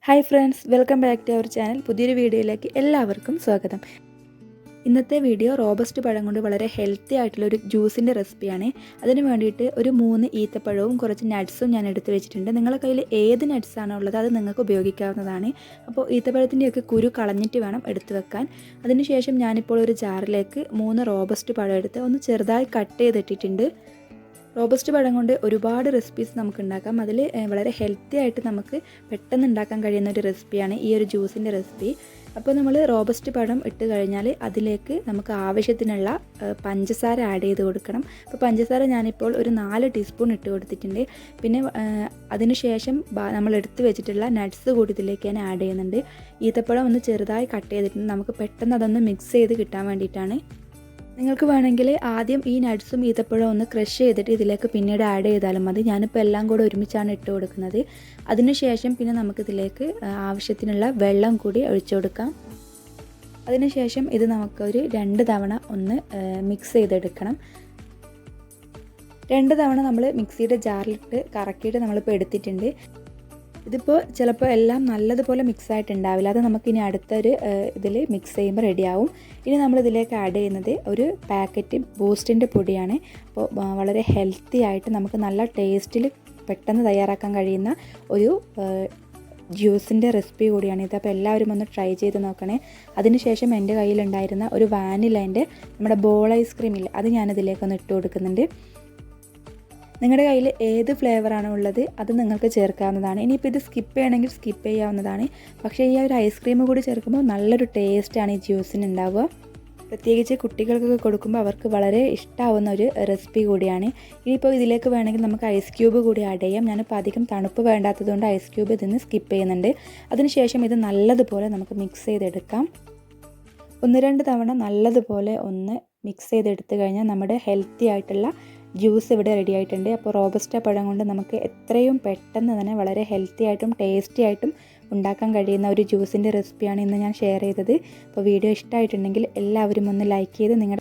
Hi friends, welcome back to our channel. പുതിയൊരു വീഡിയോയിലേക്ക് എല്ലാവർക്കും സ്വാഗതം. ഇന്നത്തെ വീഡിയോ റോബസ്റ്റ് പഴം കൊണ്ട് വളരെ ഹെൽത്തി ആയിട്ടുള്ളൊരു ജ്യൂസിൻ്റെ റെസിപ്പിയാണ്. അതിന് വേണ്ടിയിട്ട് ഒരു 3 ഈത്തപ്പഴവും കുറച്ച് നട്ട്സും ഞാൻ എടുത്ത് വെച്ചിട്ടുണ്ട്. നിങ്ങളുടെ കയ്യിൽ ഏത് നട്ട്സാണോ ഉള്ളത് അത് നിങ്ങൾക്ക് ഉപയോഗിക്കാവുന്നതാണ്. അപ്പോൾ ഈത്തപ്പഴത്തിൻ്റെയൊക്കെ കുരു കളഞ്ഞിട്ട് വേണം എടുത്ത് വെക്കാൻ. അതിനുശേഷം ഞാനിപ്പോൾ ഒരു ജാറിലേക്ക് 3 റോബസ്റ്റ് പഴം എടുത്ത് ഒന്ന് ചെറുതായി കട്ട് ചെയ്തിട്ടിട്ടുണ്ട്. റോബസ്റ്റ് പഴം കൊണ്ട് ഒരുപാട് റെസിപ്പീസ് നമുക്ക് ഉണ്ടാക്കാം. അതിൽ വളരെ ഹെൽത്തി ആയിട്ട് നമുക്ക് പെട്ടെന്ന് ഉണ്ടാക്കാൻ കഴിയുന്ന ഒരു റെസിപ്പിയാണ് ഈ ഒരു ജ്യൂസിൻ്റെ റെസിപ്പി. അപ്പോൾ നമ്മൾ റോബസ്റ്റ് പഴം ഇട്ട് കഴിഞ്ഞാൽ അതിലേക്ക് നമുക്ക് ആവശ്യത്തിനുള്ള പഞ്ചസാര ആഡ് ചെയ്ത് കൊടുക്കണം. അപ്പോൾ പഞ്ചസാര ഞാനിപ്പോൾ ഒരു 4 ടീസ്പൂൺ ഇട്ട് കൊടുത്തിട്ടുണ്ട്. പിന്നെ അതിന് ശേഷം നമ്മൾ എടുത്ത് വെച്ചിട്ടുള്ള നട്ട്സ് കൂടി ഇതിലേക്ക് ഞാൻ ആഡ് ചെയ്യുന്നുണ്ട്. ഈത്തപ്പഴം ഒന്ന് ചെറുതായി കട്ട് ചെയ്തിട്ടുണ്ട്. നമുക്ക് പെട്ടെന്ന് അതൊന്ന് മിക്സ് ചെയ്ത് കിട്ടാൻ വേണ്ടിയിട്ടാണ്. നിങ്ങൾക്ക് വേണമെങ്കിൽ ആദ്യം ഈ നട്ട്സും ഈത്തപ്പഴവും ഒന്ന് ക്രഷ് ചെയ്തിട്ട് ഇതിലേക്ക് പിന്നീട് ആഡ് ചെയ്താലും മതി. ഞാനിപ്പോൾ എല്ലാം കൂടെ ഒരുമിച്ചാണ് ഇട്ട് കൊടുക്കുന്നത്. അതിനുശേഷം പിന്നെ നമുക്കിതിലേക്ക് ആവശ്യത്തിനുള്ള വെള്ളം കൂടി ഒഴിച്ചു കൊടുക്കാം. അതിനുശേഷം ഇത് നമുക്കൊരു 2 തവണ ഒന്ന് മിക്സ് ചെയ്തെടുക്കണം. 2 തവണ നമ്മൾ മിക്സിയുടെ ജാറിലിട്ട് കറക്കിയിട്ട് നമ്മളിപ്പോൾ എടുത്തിട്ടുണ്ട്. ഇതിപ്പോൾ ചിലപ്പോൾ എല്ലാം നല്ലതുപോലെ മിക്സ് ആയിട്ടുണ്ടാവില്ല. അത് നമുക്കിനി അടുത്തൊരു ഇതിൽ മിക്സ് ചെയ്യുമ്പോൾ റെഡിയാവും. ഇനി നമ്മളിതിലേക്ക് ആഡ് ചെയ്യുന്നത് ഒരു പാക്കറ്റ് ബൂസ്റ്റിൻ്റെ പൊടിയാണ്. അപ്പോൾ വളരെ ഹെൽത്തി ആയിട്ട് നമുക്ക് നല്ല ടേസ്റ്റിൽ പെട്ടെന്ന് തയ്യാറാക്കാൻ കഴിയുന്ന ഒരു ജ്യൂസിൻ്റെ റെസിപ്പി കൂടിയാണ് ഇത്. അപ്പോൾ എല്ലാവരും ഒന്ന് ട്രൈ ചെയ്ത് നോക്കണേ. അതിനുശേഷം എൻ്റെ കയ്യിലുണ്ടായിരുന്ന ഒരു വാനിലേൻ്റെ നമ്മുടെ ബോൾ ഐസ്ക്രീമില്ല, അത് ഞാനിതിലേക്കൊന്ന് ഇട്ട് കൊടുക്കുന്നുണ്ട്. നിങ്ങളുടെ കയ്യിൽ ഏത് ഫ്ലേവറാണോ ഉള്ളത് അത് നിങ്ങൾക്ക് ചേർക്കാവുന്നതാണ്. ഇനിയിപ്പോൾ ഇത് സ്കിപ്പ് ചെയ്യണമെങ്കിൽ സ്കിപ്പ് ചെയ്യാവുന്നതാണ്. പക്ഷേ ഈ ഒരു ഐസ്ക്രീം കൂടി ചേർക്കുമ്പോൾ നല്ലൊരു ടേസ്റ്റാണ് ഈ ജ്യൂസിന് ഉണ്ടാവുക. പ്രത്യേകിച്ച് കുട്ടികൾക്കൊക്കെ കൊടുക്കുമ്പോൾ അവർക്ക് വളരെ ഇഷ്ടമാവുന്ന ഒരു റെസിപ്പി കൂടിയാണ്. ഇനിയിപ്പോൾ ഇതിലേക്ക് വേണമെങ്കിൽ നമുക്ക് ഐസ് ക്യൂബ് കൂടി ആഡ് ചെയ്യാം. ഞാനിപ്പോൾ അധികം തണുപ്പ് വേണ്ടാത്തതുകൊണ്ട് ഐസ് ക്യൂബ് ഇതിന് സ്കിപ്പ് ചെയ്യുന്നുണ്ട്. അതിനുശേഷം ഇത് നല്ലതുപോലെ നമുക്ക് മിക്സ് ചെയ്തെടുക്കാം. 1-2 തവണ നല്ലതുപോലെ ഒന്ന് മിക്സ് ചെയ്തെടുത്ത് കഴിഞ്ഞാൽ നമ്മുടെ ഹെൽത്തി ആയിട്ടുള്ള ജ്യൂസ് ഇവിടെ റെഡി ആയിട്ടുണ്ട്. അപ്പോൾ റോബസ്റ്റ പഴം കൊണ്ട് നമുക്ക് എത്രയും പെട്ടെന്ന് തന്നെ വളരെ ഹെൽത്തി ആയിട്ടും ടേസ്റ്റി ആയിട്ടും ഉണ്ടാക്കാൻ കഴിയുന്ന ഒരു ജ്യൂസിൻ്റെ റെസിപ്പിയാണ് ഇന്ന് ഞാൻ ഷെയർ ചെയ്തത്. അപ്പോൾ വീഡിയോ ഇഷ്ടമായിട്ടുണ്ടെങ്കിൽ എല്ലാവരും ഒന്ന് ലൈക്ക് ചെയ്ത് നിങ്ങളുടെ